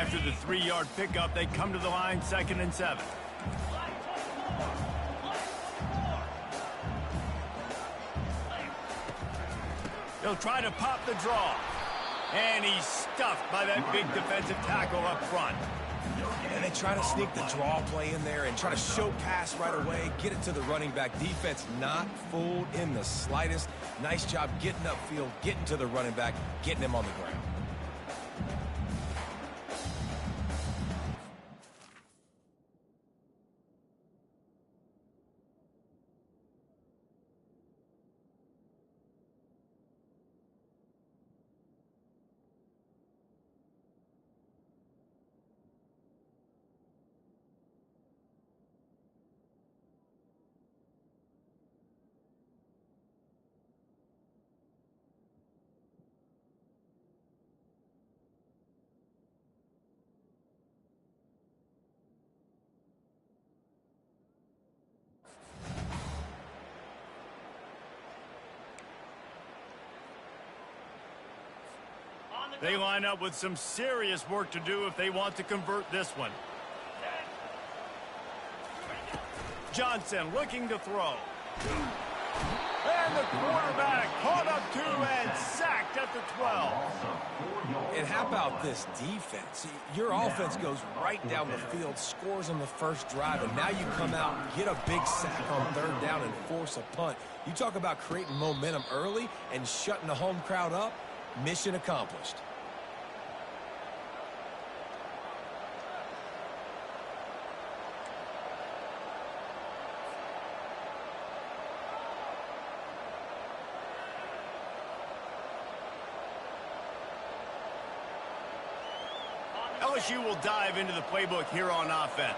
After the 3-yard pickup, they come to the line 2nd and 7. He'll try to pop the draw. And he's stuffed by that big defensive tackle up front. And they try to sneak the draw play in there and try to show pass right away, get it to the running back. Defense not fooled in the slightest. Nice job getting upfield, getting to the running back, getting him on the ground. They line up with some serious work to do if they want to convert this one. Johnson looking to throw. And the quarterback caught up to and sacked at the 12. And how about this defense? Your offense goes right down the field, scores on the first drive, and now you come out, get a big sack on 3rd down, and force a punt. You talk about creating momentum early and shutting the home crowd up. Mission accomplished. LSU will dive into the playbook here on offense.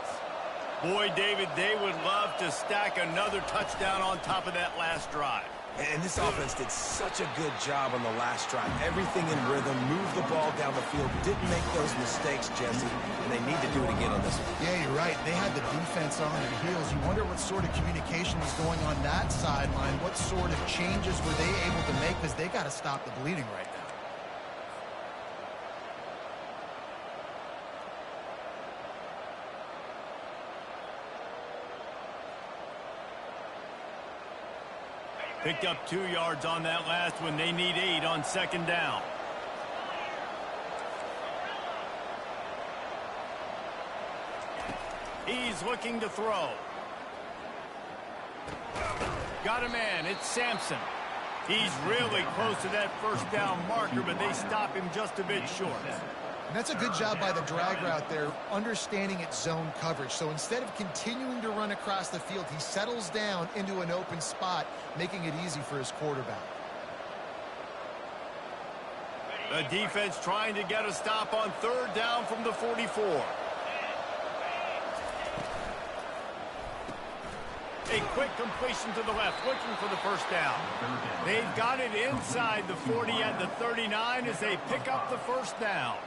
Boy, David, they would love to stack another touchdown on top of that last drive. And this offense did such a good job on the last drive. Everything in rhythm, moved the ball down the field, didn't make those mistakes, Jesse, and they need to do it again on this one. Yeah, you're right. They had the defense on their heels. You wonder what sort of communication was going on that sideline. What sort of changes were they able to make, because they got to stop the bleeding right now. Picked up 2 yards on that last one. They need 8 on 2nd down. He's looking to throw. Got a man. It's Sampson. He's really close to that 1st down marker, but they stop him just a bit short. And that's a good job by the drag route there, understanding its zone coverage. So instead of continuing to run across the field, he settles down into an open spot, making it easy for his quarterback. The defense trying to get a stop on 3rd down from the 44. A quick completion to the left, looking for the 1st down. They've got it inside the 40 at the 39 as they pick up the 1st down.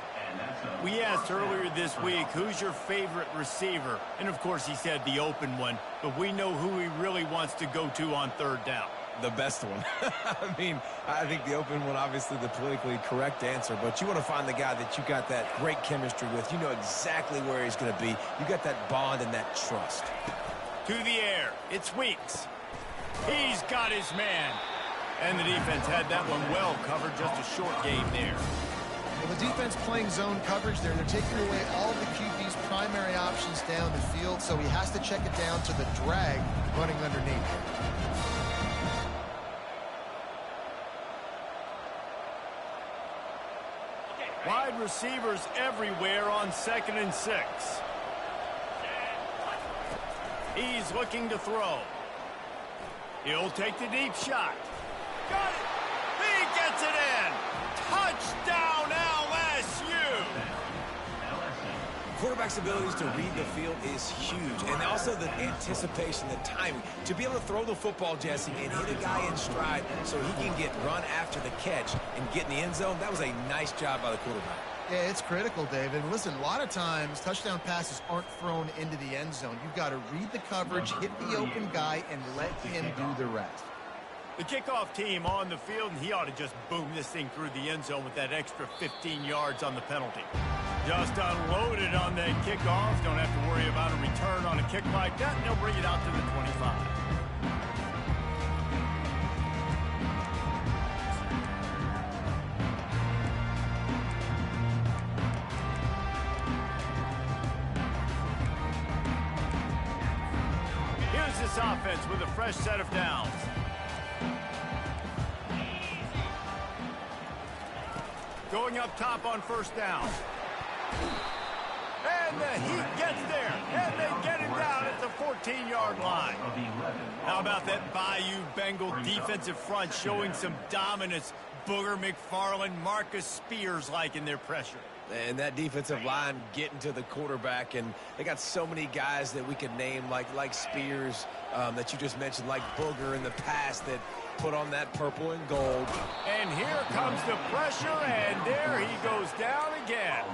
We asked earlier this week, who's your favorite receiver? And, of course, he said the open one. But we know who he really wants to go to on 3rd down. The best one. I mean, I think the open one, obviously the politically correct answer. But you want to find the guy that you got that great chemistry with. You know exactly where he's going to be. You got that bond and that trust. To the air. It's Weeks. He's got his man. And the defense had that one well covered. Just a short game there. Well, the defense playing zone coverage there. They're taking away all the QB's primary options down the field, so he has to check it down to the drag running underneath. Wide receivers everywhere on 2nd and 6. He's looking to throw. He'll take the deep shot. Got it! He gets it in! Touchdown, LSU! Quarterback's abilities to read the field is huge, and also the anticipation, the timing. To be able to throw the football, Jesse, and hit a guy in stride so he can get run after the catch and get in the end zone, that was a nice job by the quarterback. Yeah, it's critical, David. Listen, a lot of times touchdown passes aren't thrown into the end zone. You've got to read the coverage, hit the open guy, and let him do the rest. The kickoff team on the field, and he ought to just boom this thing through the end zone with that extra 15 yards on the penalty. Just unloaded on that kickoff. Don't have to worry about a return on a kick like that, and they'll bring it out to the 25. Here's this offense with a fresh set of downs. Going up top on first down. And the Heat gets there, and they get it down at the 14-yard line. How about that Bayou Bengal defensive front showing some dominance? Booger McFarland, Marcus Spears liking their pressure. And that defensive line getting to the quarterback, and they got so many guys that we could name like Spears that you just mentioned, like Booger in the past that put on that purple and gold. And here comes the pressure, and there he goes down again.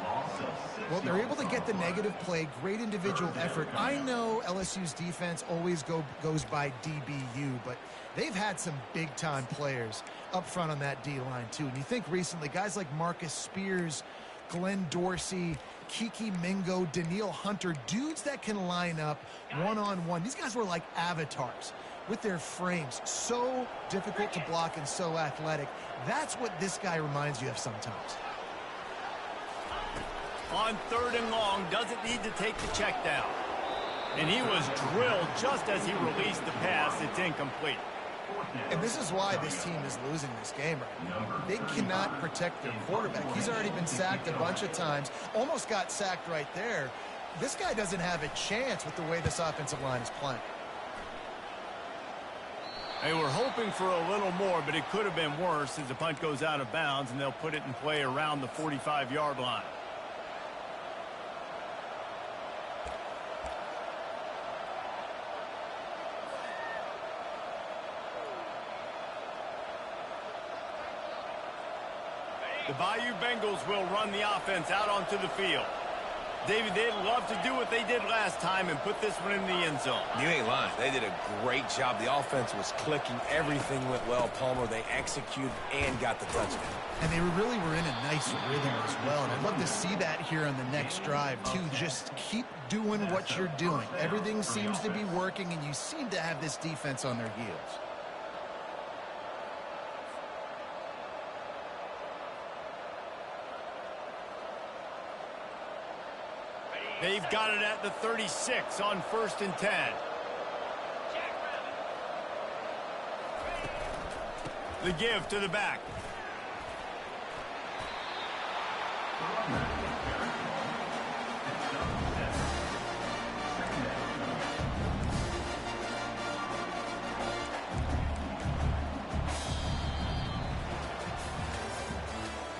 Well, they're able to get the negative play, great individual effort. I know LSU's defense always goes by DBU, but they've had some big-time players up front on that D-line, too. And you think recently, guys like Marcus Spears, Glenn Dorsey, Kiki Mingo, Daniil Hunter, dudes that can line up one-on-one. These guys were like avatars with their frames. So difficult to block and so athletic. That's what this guy reminds you of sometimes. On third and long, doesn't need to take the check down. And he was drilled just as he released the pass. It's incomplete. And this is why this team is losing this game right now. They cannot protect their quarterback. He's already been sacked a bunch of times. Almost got sacked right there. This guy doesn't have a chance with the way this offensive line is playing. They were hoping for a little more, but it could have been worse as the punt goes out of bounds, and they'll put it in play around the 45-yard line. The Bayou Bengals will run the offense out onto the field. David, they'd love to do what they did last time and put this one in the end zone. You ain't lying. They did a great job. The offense was clicking. Everything went well, Palmer. They executed and got the touchdown. And they really were in a nice rhythm as well. And I'd love to see that here on the next drive, too. Just keep doing what you're doing. Everything seems to be working, and you seem to have this defense on their heels. They've got it at the 36 on 1st and 10. The give to the back.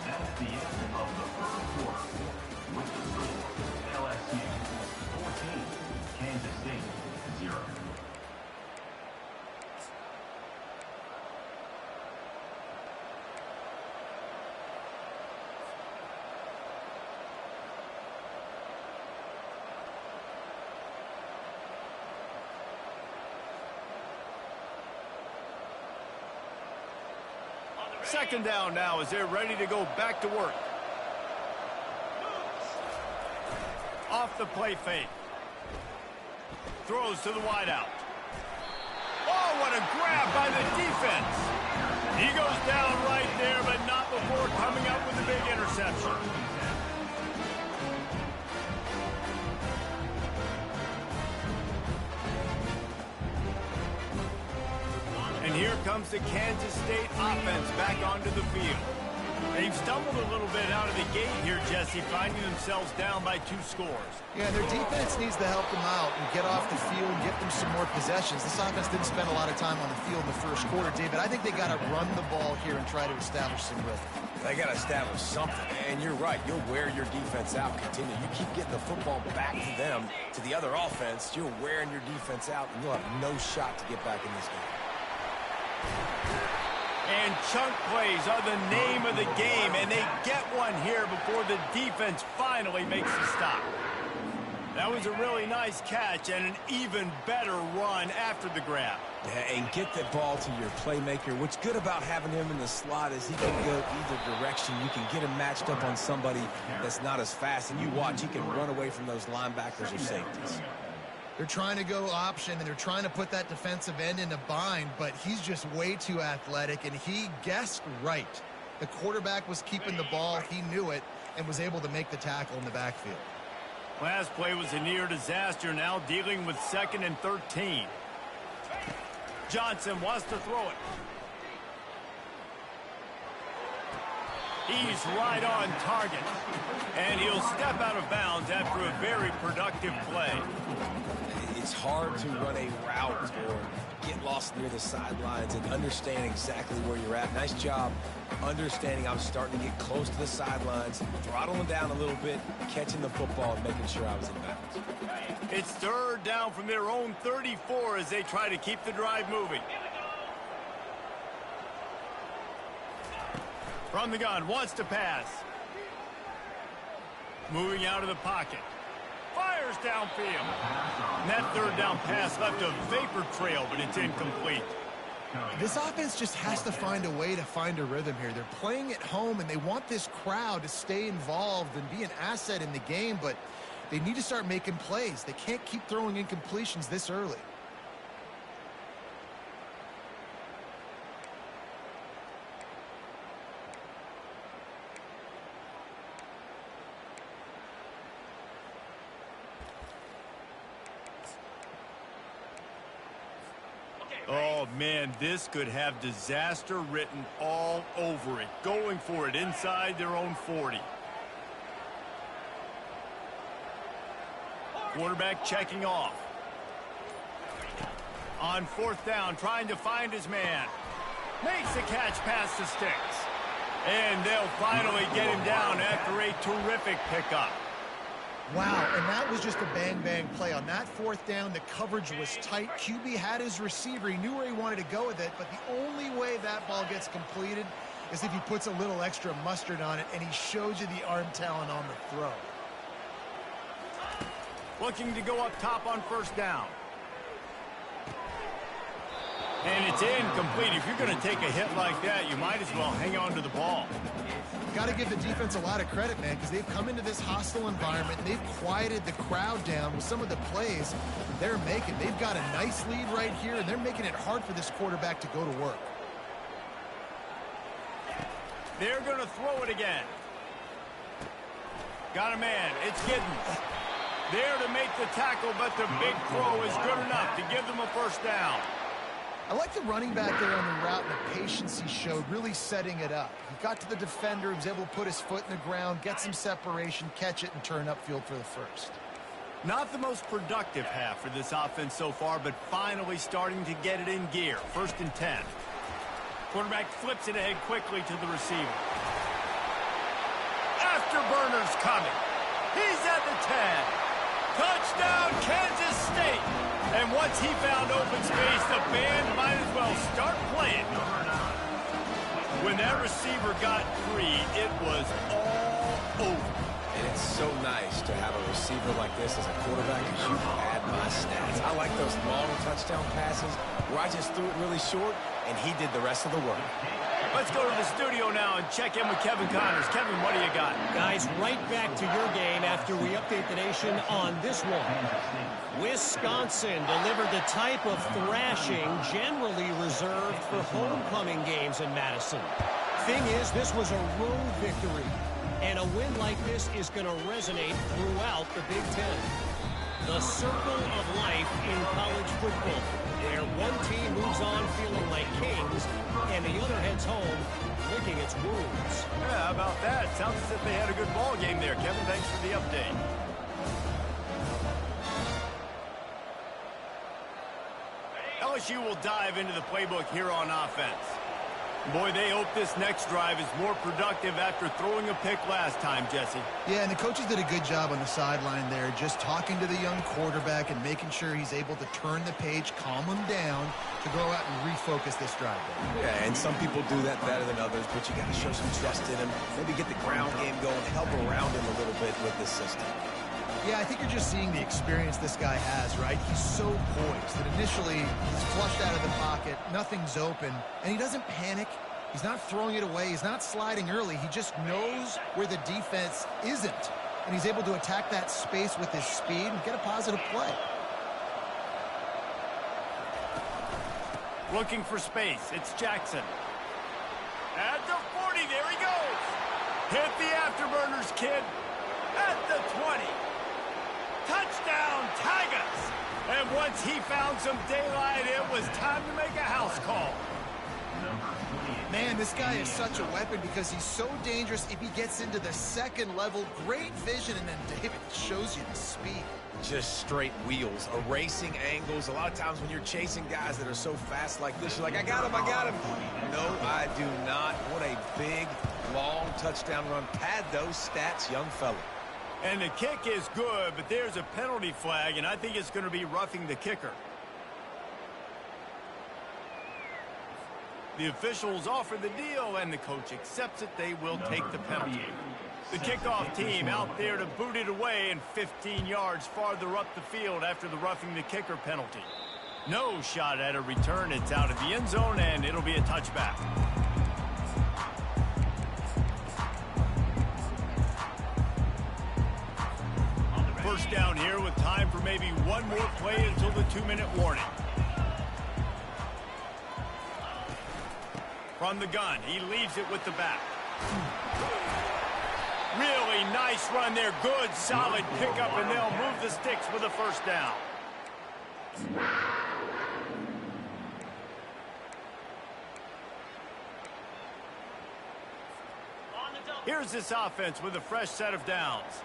That's the end of the first quarter. With the score, LSU 14, Kansas State 0. Second down now as they're ready to go back to work. Off the play fake. Throws to the wideout. Oh, what a grab by the defense. He goes down right there, but not before coming up with a big interception. And here comes the Kansas State offense back onto the field. They've stumbled a little bit out of the gate here, Jesse, finding themselves down by 2 scores. Yeah, their defense needs to help them out and get off the field and get them some more possessions. This offense didn't spend a lot of time on the field in the first quarter, David. I think they got to run the ball here and try to establish some rhythm. They got to establish something. And you're right. You'll wear your defense out. Continue. You keep getting the football back to them, to the other offense. You're wearing your defense out, and you'll have no shot to get back in this game. And chunk plays are the name of the game, and they get one here before the defense finally makes the stop. That was a really nice catch and an even better run after the grab. Yeah, and get the ball to your playmaker. What's good about having him in the slot is he can go either direction. You can get him matched up on somebody that's not as fast, and you watch, he can run away from those linebackers or safeties. They're trying to go option, and they're trying to put that defensive end in a bind, but he's just way too athletic, and he guessed right. The quarterback was keeping the ball. He knew it and was able to make the tackle in the backfield. Last play was a near disaster, now dealing with 2nd and 13. Johnson wants to throw it. He's right on target. And he'll step out of bounds after a very productive play. It's hard to run a route or get lost near the sidelines and understand exactly where you're at. Nice job understanding I was starting to get close to the sidelines, throttling down a little bit, catching the football, and making sure I was in bounds. It's 3rd down from their own 34 as they try to keep the drive moving. From the gun, wants to pass. Moving out of the pocket. Fires downfield. And that 3rd down pass left a vapor trail, but it's incomplete. This offense just has to find a way to find a rhythm here. They're playing at home, and they want this crowd to stay involved and be an asset in the game, but they need to start making plays. They can't keep throwing incompletions this early. Oh, man, this could have disaster written all over it. Going for it inside their own 40. Quarterback checking off. On 4th down, trying to find his man. Makes the catch past the sticks. And they'll finally get him down after a terrific pickup. Wow, and that was just a bang-bang play. On that 4th down, the coverage was tight. QB had his receiver. He knew where he wanted to go with it, but the only way that ball gets completed is if he puts a little extra mustard on it, and he shows you the arm talent on the throw. Looking to go up top on 1st down. And it's incomplete. If you're going to take a hit like that, you might as well hang on to the ball. Got to give the defense a lot of credit, man, because they've come into this hostile environment. And they've quieted the crowd down with some of the plays they're making. They've got a nice lead right here, and they're making it hard for this quarterback to go to work. They're going to throw it again. Got a man. It's Giddens. There to make the tackle, but the big throw is good enough to give them a 1st down. I like the running back there on the route and the patience he showed, really setting it up. He got to the defender, he was able to put his foot in the ground, get some separation, catch it, and turn upfield for the 1st. Not the most productive half for this offense so far, but finally starting to get it in gear. 1st and 10. Quarterback flips it ahead quickly to the receiver. Afterburner's coming. He's at the 10. Touchdown, Kansas State. And once he found open space, the band might as well start playing. When that receiver got free, it was all over. And it's so nice to have a receiver like this as a quarterback because you can add my stats. I like those long touchdown passes where I just threw it really short, and he did the rest of the work. Let's go to the studio now and check in with Kevin Connors. Kevin, what do you got? Guys, right back to your game after we update the nation on this one. Wisconsin delivered the type of thrashing generally reserved for homecoming games in Madison. Thing is, this was a road victory, and a win like this is going to resonate throughout the Big Ten. The circle of life in college football, where one team moves on feeling like kings, and the other heads home licking its wounds. Yeah, how about that? Sounds as if they had a good ball game there. Kevin, thanks for the update. LSU will dive into the playbook here on offense. Boy, they hope this next drive is more productive after throwing a pick last time, Jesse. Yeah, and the coaches did a good job on the sideline there, just talking to the young quarterback and making sure he's able to turn the page, calm him down to go out and refocus this drive. Yeah, and some people do that better than others, but you got to show some trust in him, maybe get the ground game going, help around him a little bit with this system. Yeah, I think you're just seeing the experience this guy has, right? He's so poised that initially he's flushed out of the pocket, nothing's open, and he doesn't panic. He's not throwing it away. He's not sliding early. He just knows where the defense isn't, and he's able to attack that space with his speed and get a positive play. Looking for space. It's Jackson. At the 40, there he goes. Hit the afterburners, kid. At the 20. Touchdown, Tigers. And once he found some daylight, it was time to make a house call. Man, this guy is such a weapon because he's so dangerous if he gets into the second level. Great vision, and then David shows you the speed. Just straight wheels, erasing angles. A lot of times when you're chasing guys that are so fast like this, you're like, I got him, I got him. No, I do not. What a big, long touchdown run. Pad those stats, young fella. And the kick is good, but there's a penalty flag, and I think it's going to be roughing the kicker. The officials offer the deal, and the coach accepts it. They will take the penalty. The kickoff team out there to boot it away and 15 yards farther up the field after the roughing the kicker penalty. No shot at a return. It's out of the end zone, and it'll be a touchback. First down here with time for maybe one more play until the 2-minute warning. From the gun, he leaves it with the back. Really nice run there. Good, solid pickup, and they'll move the sticks with a first down. Here's this offense with a fresh set of downs.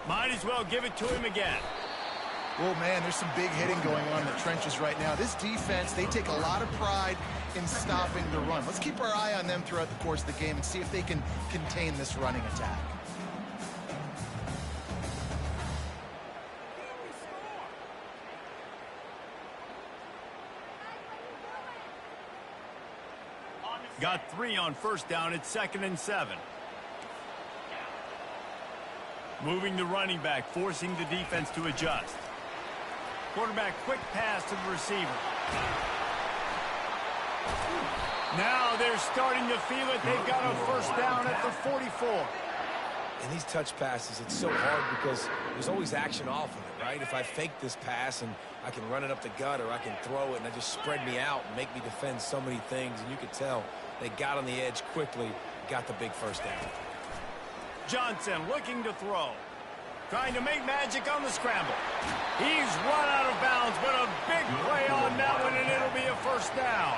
Might as well give it to him again. Well, man, there's some big hitting going on in the trenches right now. This defense, they take a lot of pride in stopping the run. Let's keep our eye on them throughout the course of the game and see if they can contain this running attack. Got 3 on first down. It's 2nd and 7. Moving the running back, forcing the defense to adjust. Quarterback, quick pass to the receiver. Now they're starting to feel it. They've got a first down at the 44. And these touch passes, it's so hard because there's always action off of it, right? If I fake this pass and I can run it up the gut or I can throw it and I just spread me out and make me defend so many things. And you could tell they got on the edge quickly, got the big first down. Johnson looking to throw. Trying to make magic on the scramble. He's run out of bounds, but a big play on that one, and it'll be a first down.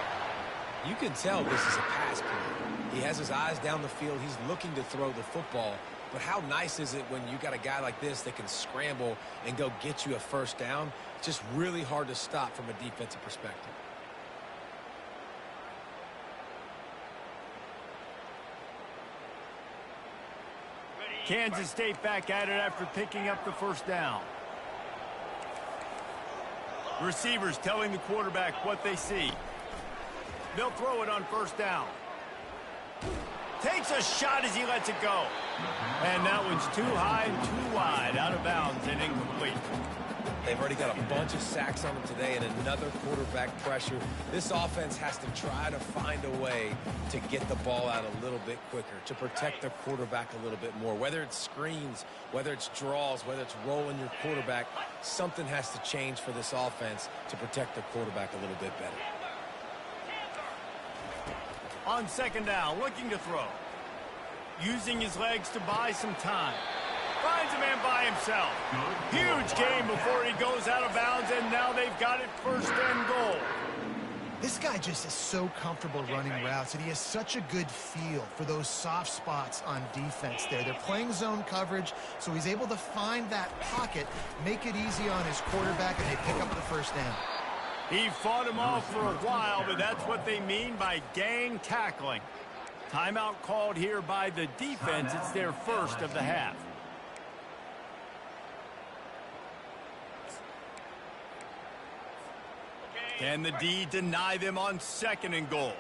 You can tell this is a pass play. He has his eyes down the field. He's looking to throw the football. But how nice is it when you got a guy like this that can scramble and go get you a first down? It's just really hard to stop from a defensive perspective. Kansas State back at it after picking up the first down. Receivers telling the quarterback what they see. They'll throw it on first down. Takes a shot as he lets it go. And that one's too high and too wide, out of bounds and incomplete. They've already got a bunch of sacks on them today and another quarterback pressure. This offense has to try to find a way to get the ball out a little bit quicker, to protect their quarterback a little bit more. Whether it's screens, whether it's draws, whether it's rolling your quarterback, something has to change for this offense to protect their quarterback a little bit better. On second down, looking to throw. Using his legs to buy some time. Finds a man by himself. Huge gain before he goes out of bounds, and now they've got it first and goal. This guy just is so comfortable running routes, and he has such a good feel for those soft spots on defense there. They're playing zone coverage, so he's able to find that pocket, make it easy on his quarterback, and they pick up the first down. He fought him off for a while, but that's what they mean by gang tackling. Timeout called here by the defense. It's their first of the half. Can the D deny them on 2nd and goal?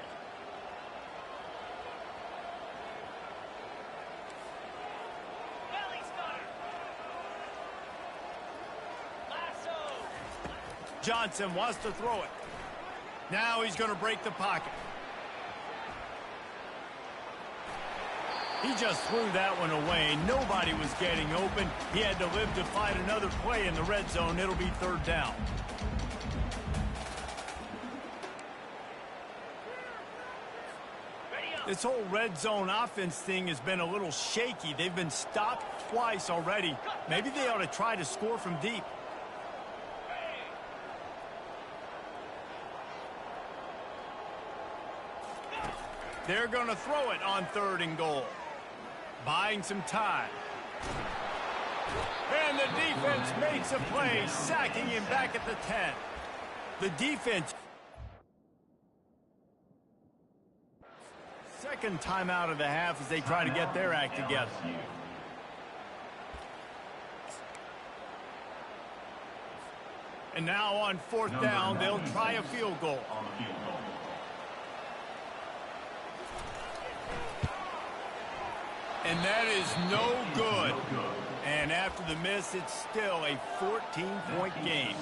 Johnson wants to throw it. Now he's going to break the pocket. He just threw that one away. Nobody was getting open. He had to live to fight another play in the red zone. It'll be 3rd down. This whole red zone offense thing has been a little shaky. They've been stopped twice already. Maybe they ought to try to score from deep. They're going to throw it on 3rd and goal. Buying some time. And the defense makes a play, sacking him back at the 10. The defense. Second timeout of the half as they try to get their act together. And now on 4th down, they'll try a field goal. And that is no good. And after the miss, it's still a 14-point game.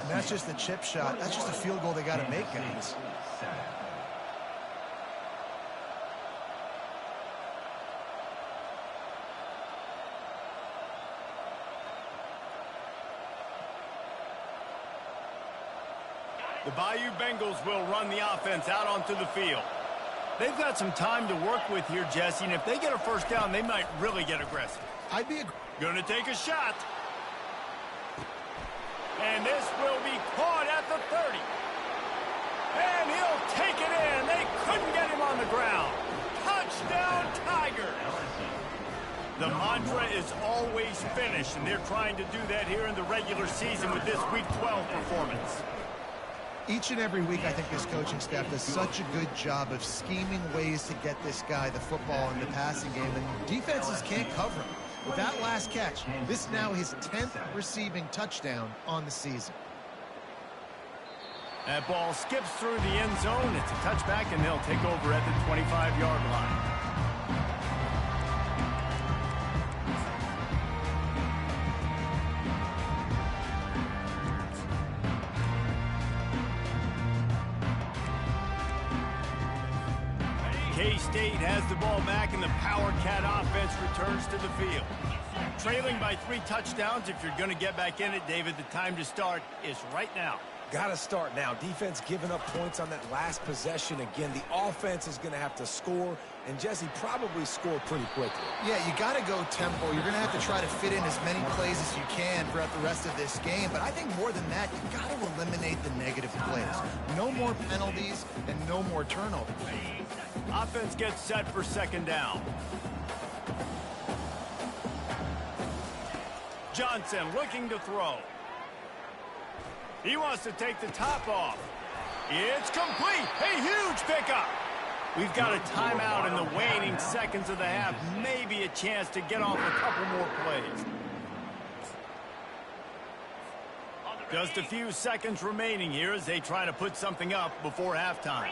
And that's just a chip shot. That's just a field goal they got to make, guys. The Bayou Bengals will run the offense out onto the field. They've got some time to work with here, Jesse, and if they get a 1st down, they might really get aggressive. I'd be going to take a shot. And this will be caught at the 30. And he'll take it in. They couldn't get him on the ground. Touchdown, Tigers. The mantra is always finish, and they're trying to do that here in the regular season with this Week 12 performance. Each and every week, I think this coaching staff does such a good job of scheming ways to get this guy the football in the passing game, and defenses can't cover him. With that last catch, this is now his 10th receiving touchdown on the season. That ball skips through the end zone. It's a touchback, and they'll take over at the 25-yard line. K-State has the ball back, and the Power Cat offense returns to the field. Trailing by 3 touchdowns. If you're going to get back in it, David, the time to start is right now. Got to start now. Defense giving up points on that last possession. Again, the offense is going to have to score, and Jesse probably score pretty quickly. Yeah, you got to go tempo. You're going to have to try to fit in as many plays as you can throughout the rest of this game. But I think more than that, you got to eliminate the negative plays. No more penalties and no more turnovers. Offense gets set for 2nd down. Johnson looking to throw. He wants to take the top off. It's complete. A huge pickup. We've got a timeout in the waning seconds of the half. Maybe a chance to get off a couple more plays. Just a few seconds remaining here as they try to put something up before halftime.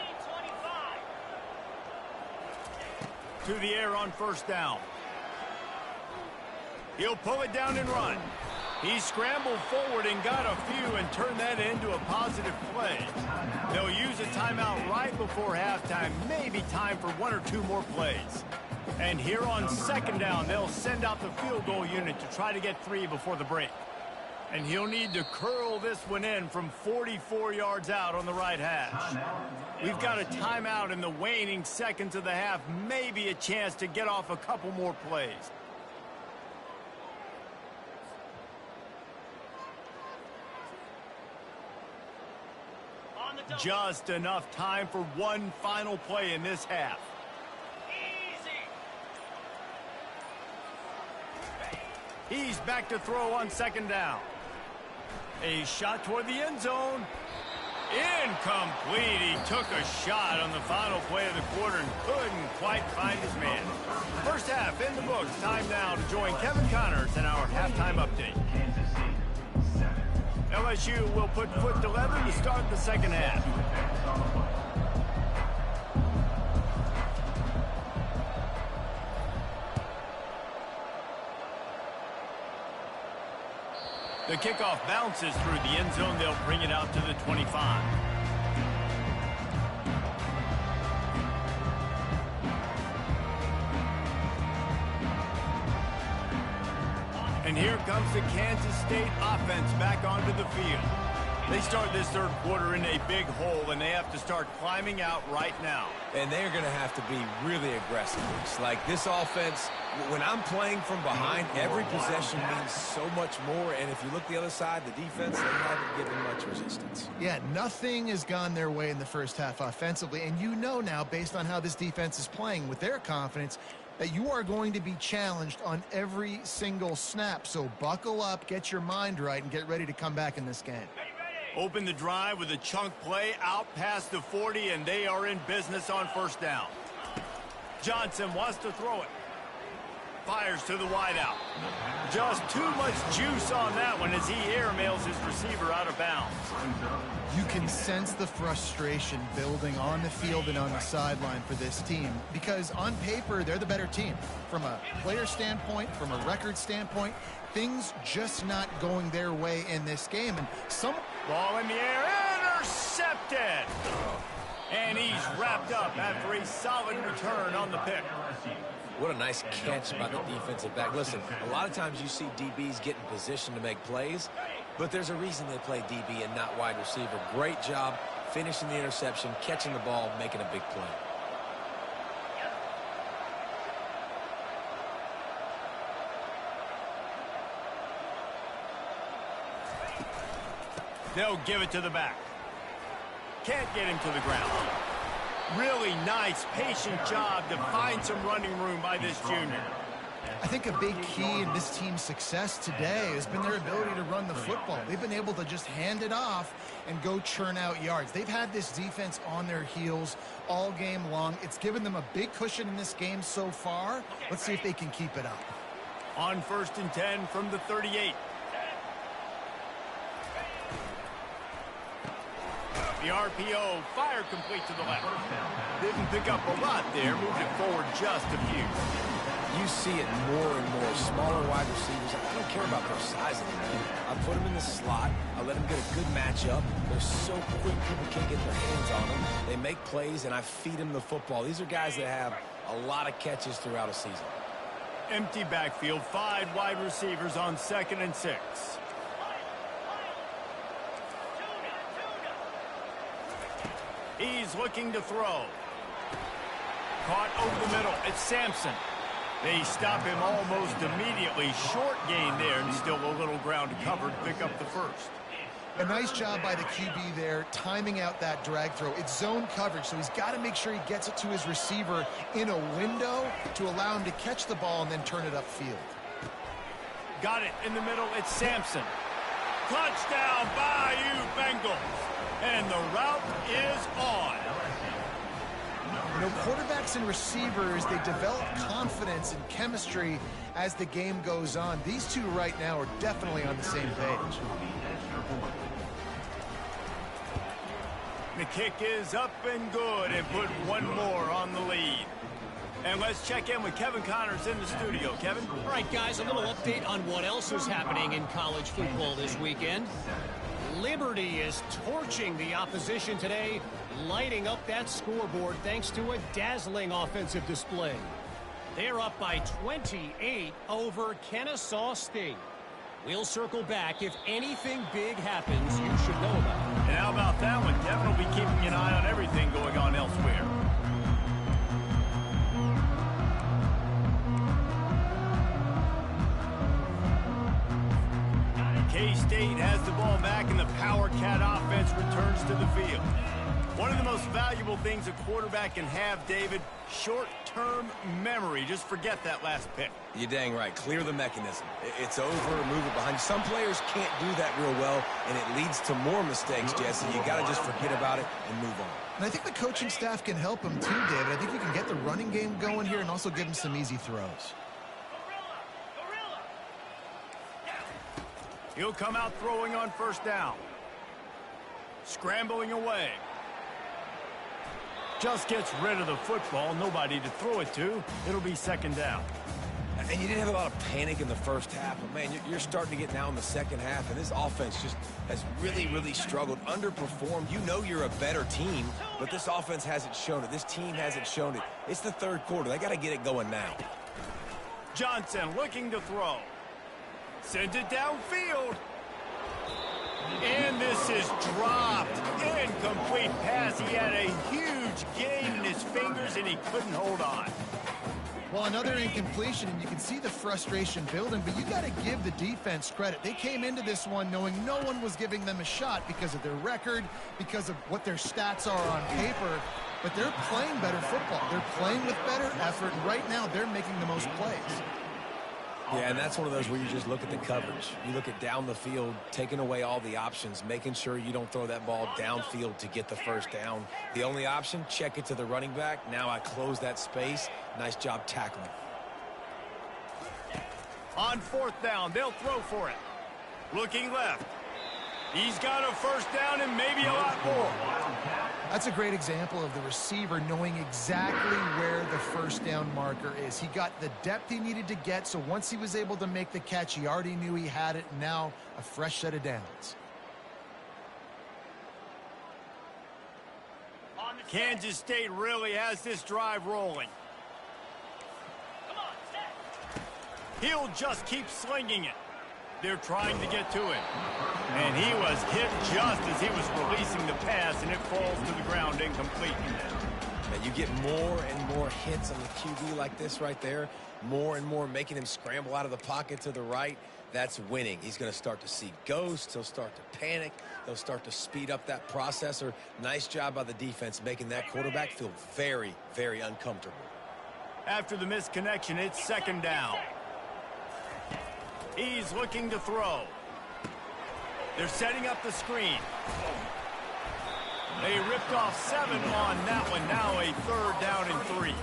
To the air on 1st down. He'll pull it down and run. He scrambled forward and got a few and turned that into a positive play. They'll use a timeout right before halftime. Maybe time for 1 or 2 more plays. And here on 2nd down, they'll send out the field goal unit to try to get 3 before the break. And he'll need to curl this one in from 44 yards out on the right hash. We've got a timeout in the waning seconds of the half. Maybe a chance to get off a couple more plays. Just enough time for one final play in this half. He's back to throw on 2nd down. A shot toward the end zone. Incomplete. He took a shot on the final play of the quarter and couldn't quite find his man. First half in the books. Time now to join Kevin Connors in our halftime update. Kansas City 7, LSU will put foot to leather to start the second half. The kickoff bounces through the end zone. They'll bring it out to the 25. And here comes the Kansas State offense back onto the field. They start this third quarter in a big hole, and they have to start climbing out right now. And they're going to have to be really aggressive. It's like this offense, when I'm playing from behind, every possession means so much more. And if you look the other side, the defense, they haven't given much resistance. Yeah, nothing has gone their way in the first half offensively. And you know now, based on how this defense is playing with their confidence, that you are going to be challenged on every single snap. So buckle up, get your mind right, and get ready to come back in this game. Open the drive with a chunk play out past the 40, and they are in business on first down. Johnson wants to throw it. Fires to the wideout. Just too much juice on that one as he airmails his receiver out of bounds. You can sense the frustration building on the field and on the sideline for this team because on paper, they're the better team. From a player standpoint, from a record standpoint, things just not going their way in this game. And some ball in the air, intercepted. And he's wrapped up after a solid return on the pick. What a nice catch by the defensive back. Listen, a lot of times you see DBs get in position to make plays, but there's a reason they play DB and not wide receiver. Great job finishing the interception, catching the ball, making a big play. They'll give it to the back. Can't get him to the ground. Really nice, patient job to find some running room by this junior. I think a big key in this team's success today has been their ability to run the football. They've been able to just hand it off and go churn out yards. They've had this defense on their heels all game long. It's given them a big cushion in this game so far. Let's see if they can keep it up. On 1st and 10 from the 38. The RPO, fire complete to the left. Didn't pick up a lot there, moved it forward just a few. You see it more and more. Smaller wide receivers, I don't care about their size anymore. I put them in the slot. I let them get a good matchup. They're so quick, people can't get their hands on them. They make plays, and I feed them the football. These are guys that have a lot of catches throughout a season. Empty backfield, 5 wide receivers on 2nd and 6. He's looking to throw. Caught over the middle. It's Sampson. They stop him almost immediately. Short gain there and still a little ground covered. Pick up the first. A nice job by the QB there, timing out that drag throw. It's zone coverage, so he's got to make sure he gets it to his receiver in a window to allow him to catch the ball and then turn it upfield. Got it in the middle. It's Sampson. Touchdown, Bayou Bengals. And the route is on. You know, quarterbacks and receivers, they develop confidence and chemistry as the game goes on. These two right now are definitely on the same page. The kick is up and good and put one more on the lead. And let's check in with Kevin Connors in the studio. Kevin? All right, guys, a little update on what else is happening in college football this weekend. Liberty is torching the opposition today, lighting up that scoreboard thanks to a dazzling offensive display. They're up by 28 over Kennesaw State. We'll circle back. If anything big happens, you should know about it. And how about that one? Kevin will be keeping an eye on everything going on elsewhere. K-State has the ball back, and the Power Cat offense returns to the field. One of the most valuable things a quarterback can have, David, short-term memory. Just forget that last pick. You're dang right. Clear the mechanism. It's over, move it behind you. Some players can't do that real well, and it leads to more mistakes, Jesse. You got to just forget about it and move on. And I think the coaching staff can help him too, David. I think you can get the running game going here and also give him some easy throws. He'll come out throwing on first down. Scrambling away. Just gets rid of the football. Nobody to throw it to. It'll be second down. And you didn't have a lot of panic in the first half, but, man, you're starting to get now in the second half, and this offense just has really, really struggled, underperformed. You know you're a better team, but this offense hasn't shown it. This team hasn't shown it. It's the third quarter. They got to get it going now. Johnson looking to throw. Sends it downfield. And this is dropped. Incomplete pass. He had a huge gain in his fingers, and he couldn't hold on. Well, another incompletion, and you can see the frustration building, but you got to give the defense credit. They came into this one knowing no one was giving them a shot because of their record, because of what their stats are on paper, but they're playing better football. They're playing with better effort, and right now they're making the most plays. Yeah, and that's one of those where you just look at the coverage. You look at down the field, taking away all the options, making sure you don't throw that ball downfield to get the first down. The only option, check it to the running back. Now I close that space. Nice job tackling. On fourth down, they'll throw for it. Looking left. He's got a first down and maybe a lot more. That's a great example of the receiver knowing exactly where the first down marker is. He got the depth he needed to get, so once he was able to make the catch, he already knew he had it. Now a fresh set of downs. Kansas State really has this drive rolling. He'll just keep slinging it. They're trying to get to him. And he was hit just as he was releasing the pass, and it falls to the ground incomplete. And you get more and more hits on the QB like this right there. More and more making him scramble out of the pocket to the right. That's winning. He's going to start to see ghosts. He'll start to panic. They'll start to speed up that processor. Nice job by the defense making that quarterback feel very, very uncomfortable. After the misconnection, it's second down. He's looking to throw. They're setting up the screen. They ripped off 7 on that one. Now a third down and 3.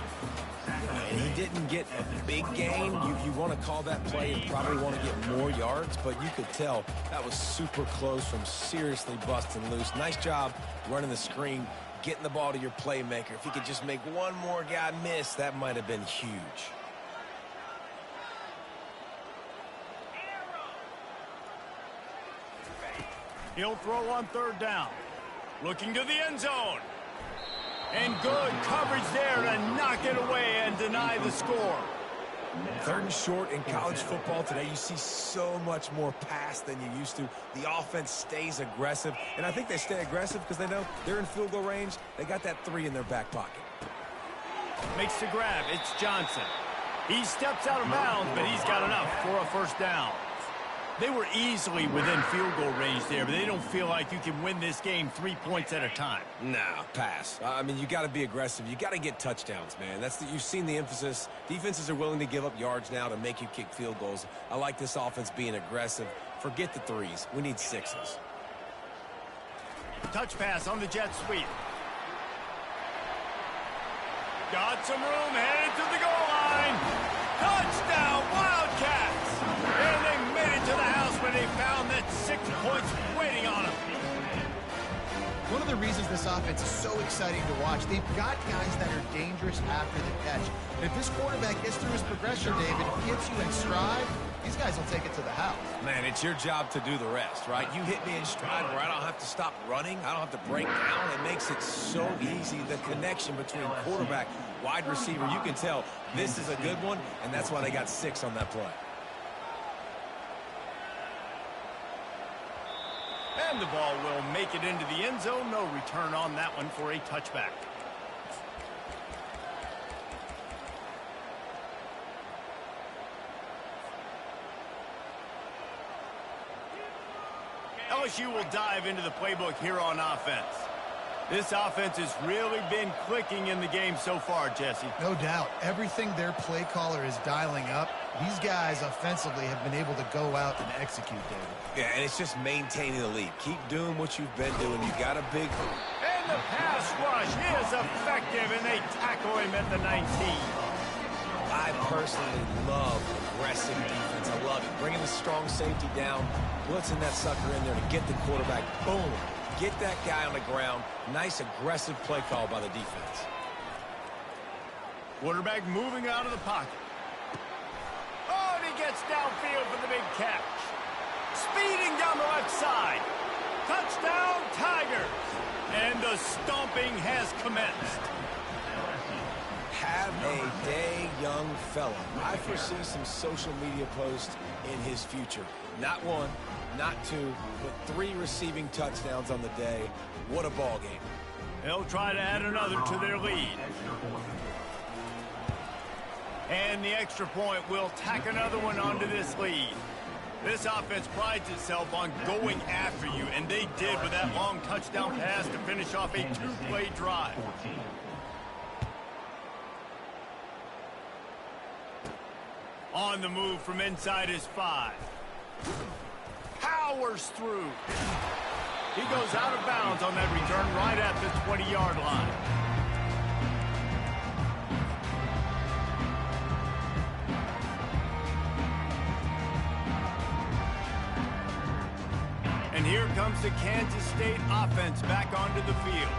And he didn't get a big gain. You want to call that play and probably want to get more yards, but you could tell that was super close from seriously busting loose. Nice job running the screen, getting the ball to your playmaker. If he could just make one more guy miss, that might have been huge. He'll throw on third down. Looking to the end zone. And good coverage there to knock it away and deny the score. Third and short in college football today, you see so much more pass than you used to. The offense stays aggressive, and I think they stay aggressive because they know they're in field goal range. They got that 3 in their back pocket. Makes the grab. It's Johnson. He steps out of bounds, but he's got enough for a first down. They were easily within field goal range there, but they don't feel like you can win this game 3 points at a time. Nah, pass. I mean, you got to be aggressive. You got to get touchdowns, man. You've seen the emphasis. Defenses are willing to give up yards now to make you kick field goals. I like this offense being aggressive. Forget the 3s. We need 6s. Touch pass on the jet sweep. Got some room, headed to the goal line. Touchdown, Wildcats! And they made it to the house when they found that 6 points waiting on them. One of the reasons this offense is so exciting to watch, they've got guys that are dangerous after the catch. And if this quarterback gets through his progression, David, gets you in stride, these guys will take it to the house. Man, it's your job to do the rest, right? You hit me in stride where I don't have to stop running. I don't have to break down. It makes it so easy. The connection between quarterback, wide receiver, you can tell this is a good one, and that's why they got 6 on that play. And the ball will make it into the end zone. No return on that one for a touchback. LSU will dive into the playbook here on offense. This offense has really been clicking in the game so far, Jesse. No doubt. Everything their play caller is dialing up, these guys offensively have been able to go out and execute, David. Yeah, and it's just maintaining the lead. Keep doing what you've been doing. You got a big... And the pass rush is effective, and they tackle him at the 19. I personally love aggressive defense. I love it. Bringing the strong safety down, blitzing that sucker in there to get the quarterback. Boom. Get that guy on the ground. Nice aggressive play call by the defense. Quarterback moving out of the pocket. Oh, and he gets downfield for the big catch. Speeding down the left side. Touchdown, Tigers. And the stomping has commenced. Have a day, young fella. I foresee some social media posts in his future. Not one, not two, but 3 receiving touchdowns on the day. What a ball game. They'll try to add another to their lead. And the extra point will tack another one onto this lead. This offense prides itself on going after you, and they did with that long touchdown pass to finish off a 2-play drive. On the move from inside his 5. Powers through. He goes out of bounds on that return right at the 20-yard line. And here comes the Kansas State offense back onto the field.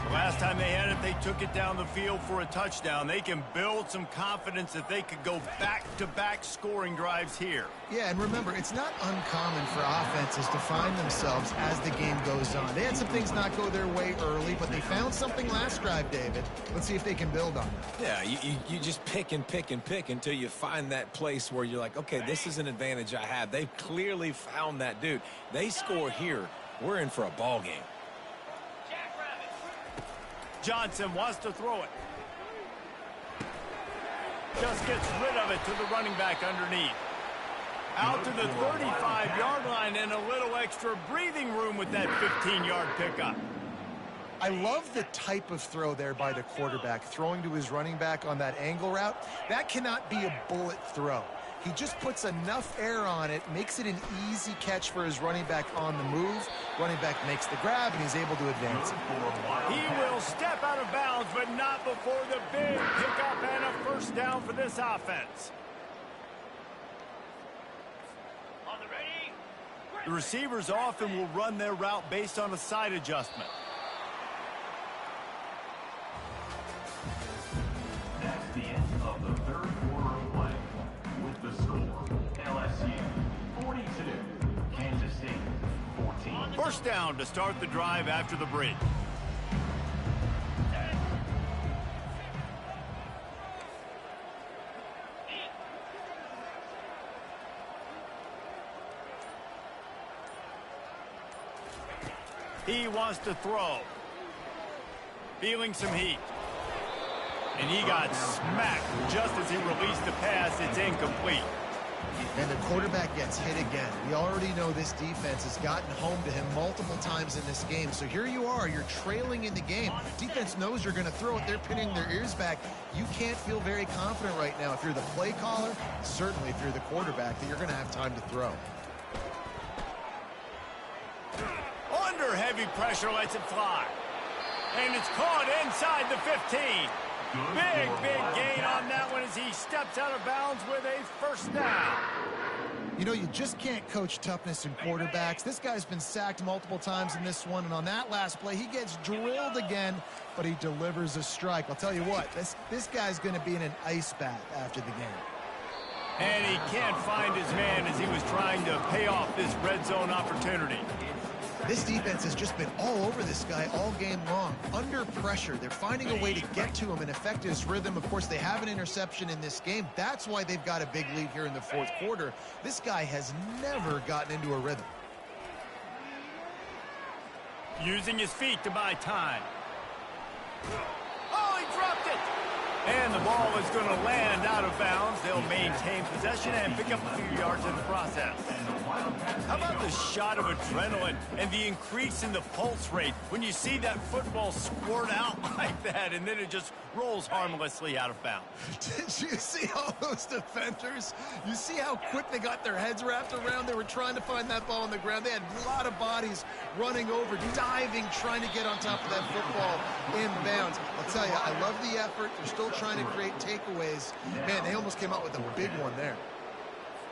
The last time they had it, they took it down the field for a touchdown. They can build some confidence that they could go back-to-back scoring drives here. Yeah, and remember, it's not uncommon for offenses to find themselves as the game goes on. They had some things not go their way early, but they found something last drive, David. Let's see if they can build on that. Yeah, you just pick and pick and pick until you find that place where you're like, okay, this is an advantage I have. They've clearly found that dude. They score here, we're in for a ball game. Johnson wants to throw it. Just gets rid of it to the running back underneath. Out to the 35-yard line and a little extra breathing room with that 15-yard pickup. I love the type of throw there by the quarterback, throwing to his running back on that angle route. That cannot be a bullet throw. He just puts enough air on it, makes it an easy catch for his running back on the move. Running back makes the grab, and he's able to advance it. He will step out of bounds, but not before the big pickup and a first down for this offense. The receivers often will run their route based on a side adjustment. That's the end of the third quarter of play. With the score, LSU 42, Kansas State 14. First down to start the drive after the break. He wants to throw. Feeling some heat. And he got smacked just as he released the pass. It's incomplete. And the quarterback gets hit again. We already know this defense has gotten home to him multiple times in this game. So here you are. You're trailing in the game. Defense knows you're going to throw it. They're pinning their ears back. You can't feel very confident right now if you're the play caller, certainly if you're the quarterback, that you're going to have time to throw. Under heavy pressure, lets it fly. And it's caught inside the 15. Big gain on that one as he steps out of bounds with a first down. You know, you just can't coach toughness in quarterbacks. This guy's been sacked multiple times in this one, and on that last play, he gets drilled again, but he delivers a strike. I'll tell you what, this guy's going to be in an ice bath after the game. And he can't find his man as he was trying to pay off this red zone opportunity. This defense has just been all over this guy all game long. Under pressure, they're finding a way to get to him and affect his rhythm. Of course, they have an interception in this game. That's why they've got a big lead here in the fourth quarter. This guy has never gotten into a rhythm. Using his feet to buy time. Oh, he dropped it! And the ball is going to land out of bounds. They'll maintain possession and pick up a few yards in the process. How about the shot of adrenaline and the increase in the pulse rate when you see that football squirt out like that, and then it just rolls harmlessly out of bounds. Did you see all those defenders? You see how quick they got their heads wrapped around? They were trying to find that ball on the ground. They had a lot of bodies running over, diving, trying to get on top of that football inbounds. I'll tell you, I love the effort. They're still trying to create takeaways. Man, they almost came out with a big one there.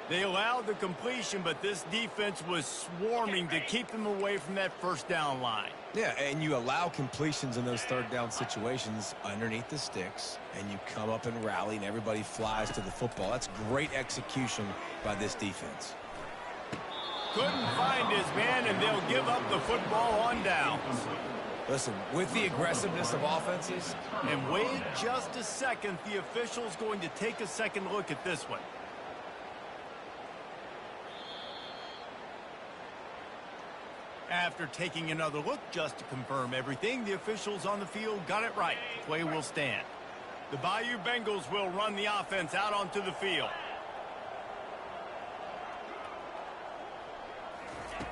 They allowed the completion, but this defense was swarming to keep them away from that first down line. Yeah, and you allow completions in those third down situations underneath the sticks, and you come up and rally, and everybody flies to the football. That's great execution by this defense. Couldn't find his man, and they'll give up the football on downs. Listen, with the aggressiveness of offenses, and wait just a second, the official's going to take a second look at this one. After taking another look just to confirm everything, the officials on the field got it right. Play will stand. The Bayou Bengals will run the offense out onto the field.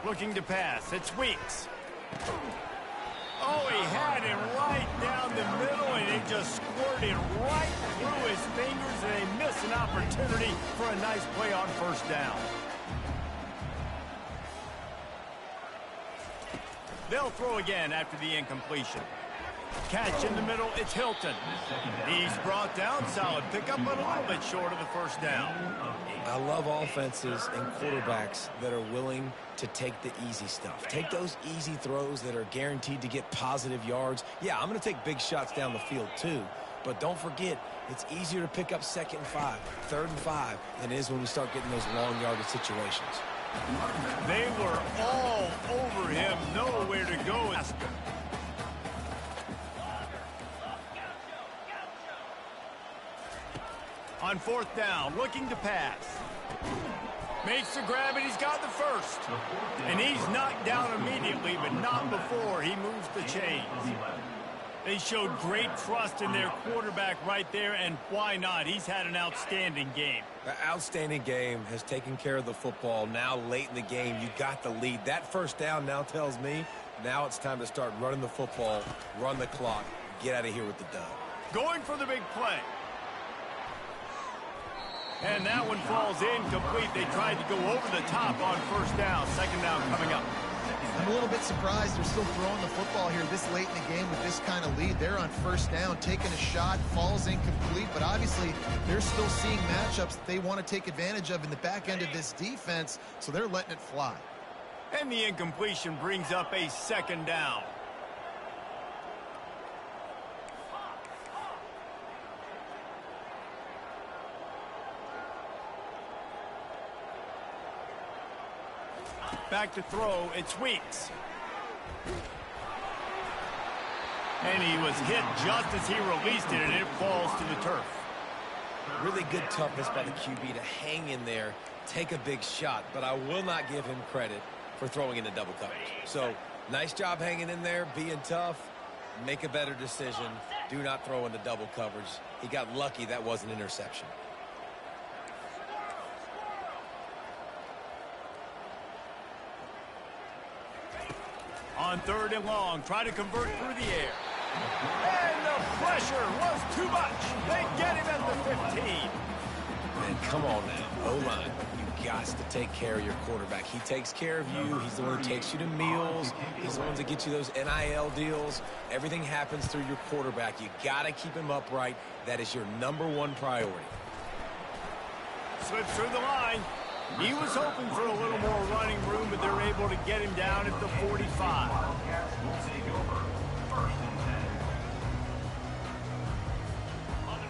Looking to pass. It's Weeks. Oh, he had him right down the middle, and it just squirted right through his fingers, and they miss an opportunity for a nice play on first down. They'll throw again after the incompletion. Catch in the middle, it's Hilton. He's brought down, solid pickup, but a little bit short of the first down. I love offenses and quarterbacks that are willing to take the easy stuff. Take those easy throws that are guaranteed to get positive yards. Yeah, I'm going to take big shots down the field too, but don't forget, it's easier to pick up 2nd and 5, 3rd and 5 than it is when we start getting those long yardage situations. They were all over him, nowhere to go. On 4th down, looking to pass. Makes the grab, and he's got the first. And he's knocked down immediately, but not before he moves the chains. They showed great trust in their quarterback right there, and why not? He's had an outstanding game. The outstanding game has taken care of the football. Now, late in the game, you got the lead. That first down now tells me now it's time to start running the football, run the clock, get out of here with the dub. Going for the big play. And that one falls incomplete. They tried to go over the top on first down. 2nd down coming up. I'm a little bit surprised they're still throwing the football here this late in the game with this kind of lead. They're on 1st down, taking a shot, falls incomplete, but obviously they're still seeing matchups that they want to take advantage of in the back end of this defense, so they're letting it fly. And the incompletion brings up a 2nd down. Back to throw, it's Weeks. And he was hit just as he released it, and it falls to the turf. Really good toughness by the QB to hang in there, take a big shot, but I will not give him credit for throwing into double coverage. So, nice job hanging in there, being tough, make a better decision, do not throw into double coverage. He got lucky that was an interception. On 3rd and long, try to convert through the air. And the pressure was too much. They get him at the 15. Man, come on now, O-line. You got to take care of your quarterback. He takes care of you. He's the one who takes you to meals. He's the one that gets you those NIL deals. Everything happens through your quarterback. You got to keep him upright. That is your #1 priority. Slips through the line. He was hoping for a little more running room, but they're able to get him down at the 45.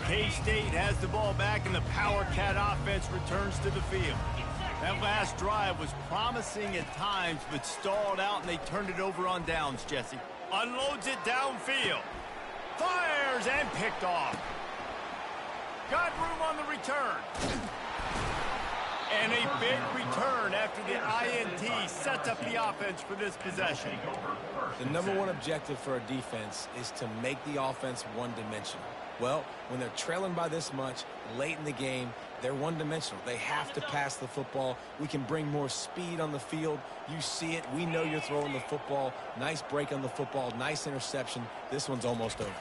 K-State has the ball back, and the Power Cat offense returns to the field. That last drive was promising at times, but stalled out, and they turned it over on downs, Jesse. Unloads it downfield. Fires and picked off. Got room on the return. And a big return after the INT sets up the offense for this possession. The #1 objective for a defense is to make the offense one-dimensional. Well, when they're trailing by this much late in the game, They're one-dimensional. They have to pass the football. We can bring more speed on the field. You see it. We know you're throwing the football. Nice break on the football. Nice interception. This one's almost over.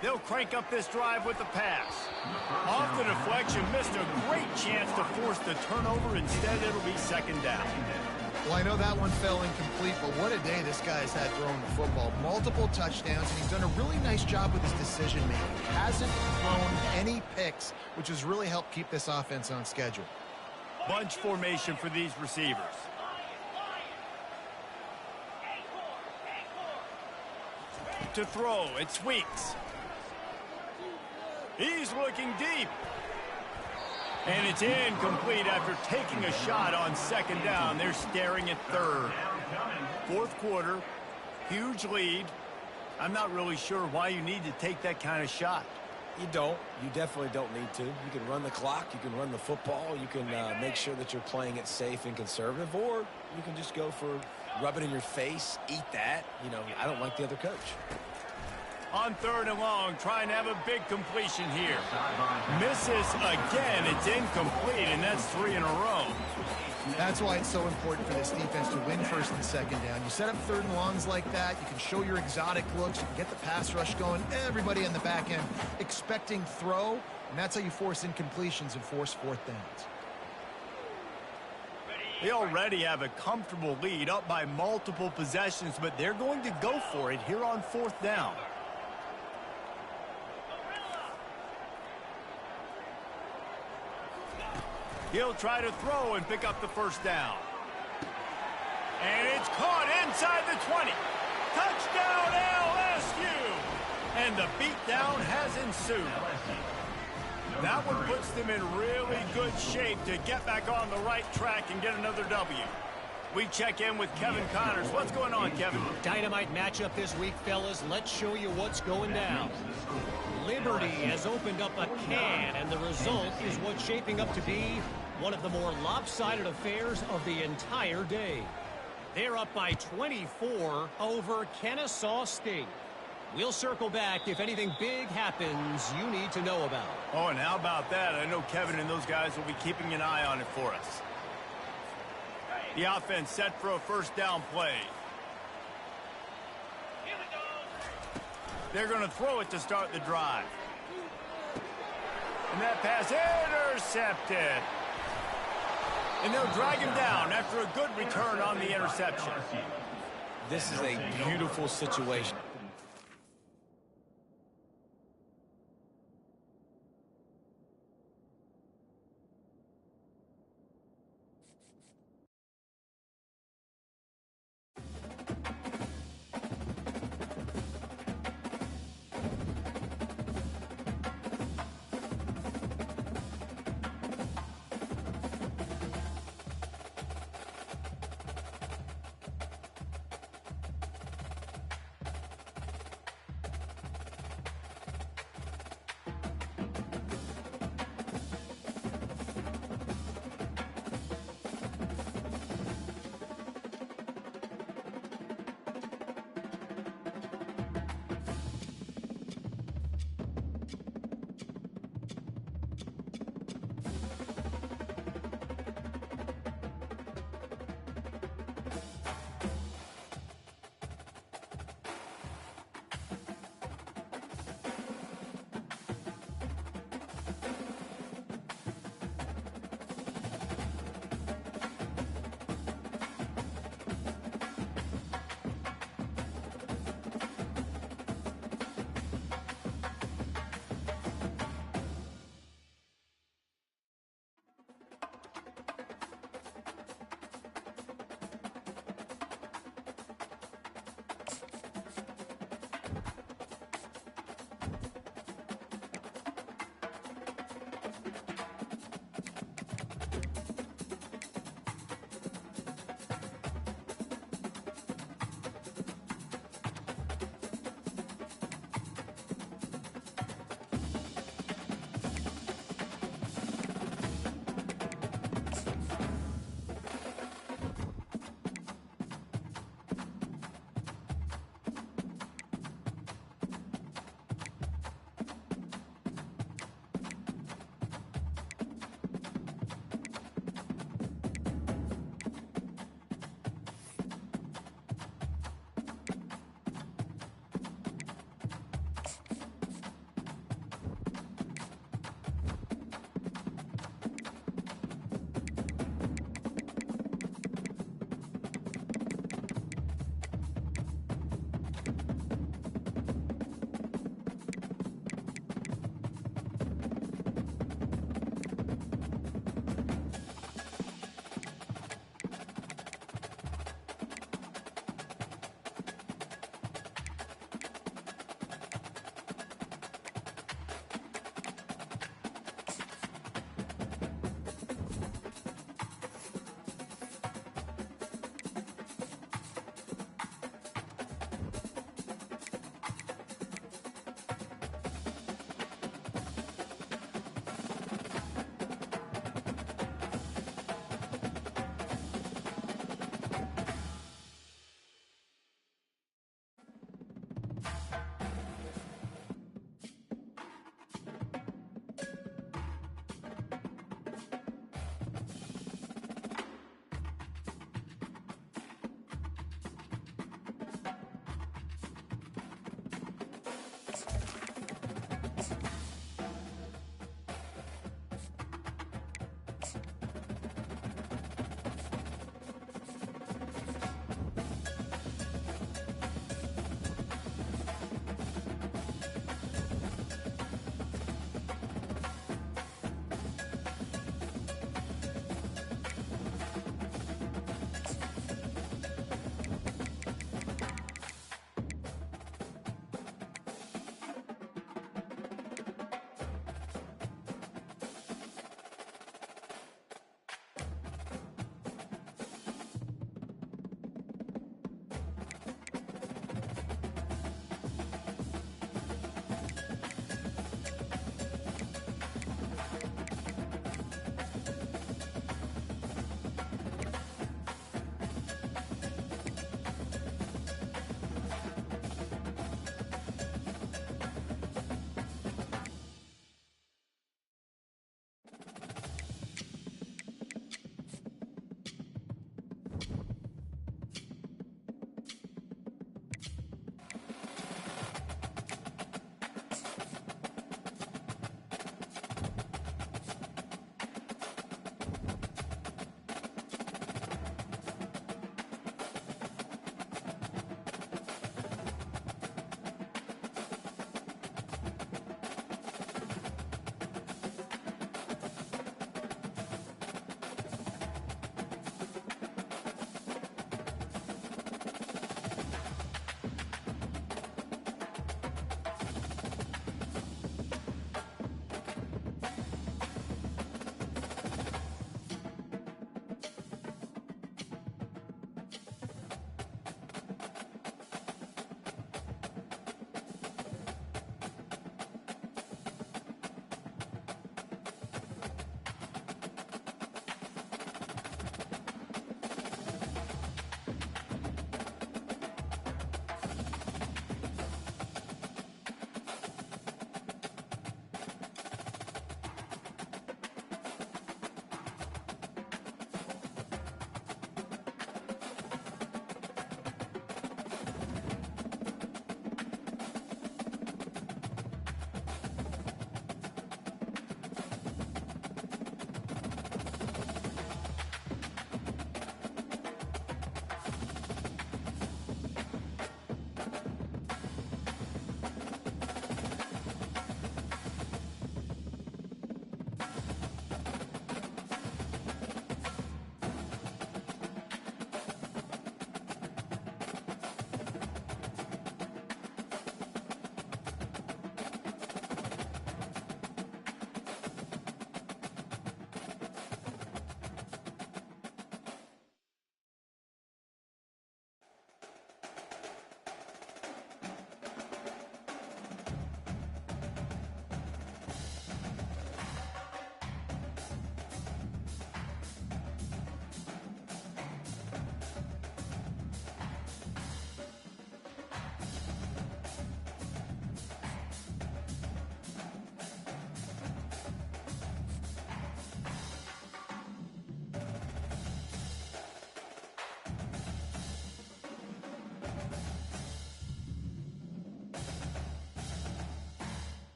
They'll crank up this drive with the pass. Off the deflection, missed a great chance to force the turnover. Instead, it'll be second down. Well, I know that one fell incomplete, but what a day this guy's had throwing the football. Multiple touchdowns, and he's done a really nice job with his decision-making. He hasn't thrown any picks, which has really helped keep this offense on schedule. Bunch formation for these receivers. To throw, it's Weeks. He's looking deep. And it's incomplete after taking a shot on second down. They're staring at third. Fourth quarter, huge lead. I'm not really sure why you need to take that kind of shot. You don't. You definitely don't need to. You can run the clock. You can run the football. You can make sure that you're playing it safe and conservative, or you can just go for rub it in your face, eat that. You know, I don't like the other coach. On third and long, trying to have a big completion here. Misses again. It's incomplete, and that's 3 in a row. That's why it's so important for this defense to win first and second down. You set up third and longs like that. You can show your exotic looks. You can get the pass rush going. Everybody on the back end expecting throw, and that's how you force incompletions and force fourth downs. They already have a comfortable lead, up by multiple possessions, but they're going to go for it here on fourth down. He'll try to throw and pick up the first down. And it's caught inside the 20. Touchdown, LSU! And the beatdown has ensued. That one puts them in really good shape to get back on the right track and get another W. We check in with Kevin Connors. What's going on, Kevin? Dynamite matchup this week, fellas. Let's show you what's going down. Liberty has opened up a can, and the result is what's shaping up to be one of the more lopsided affairs of the entire day. They're up by 24 over Kennesaw State. We'll circle back if anything big happens you need to know about. Oh, and how about that? I know Kevin and those guys will be keeping an eye on it for us. The offense set for a first down play. They're going to throw it to start the drive. And that pass intercepted. And they'll drag him down after a good return on the interception. This is a beautiful situation.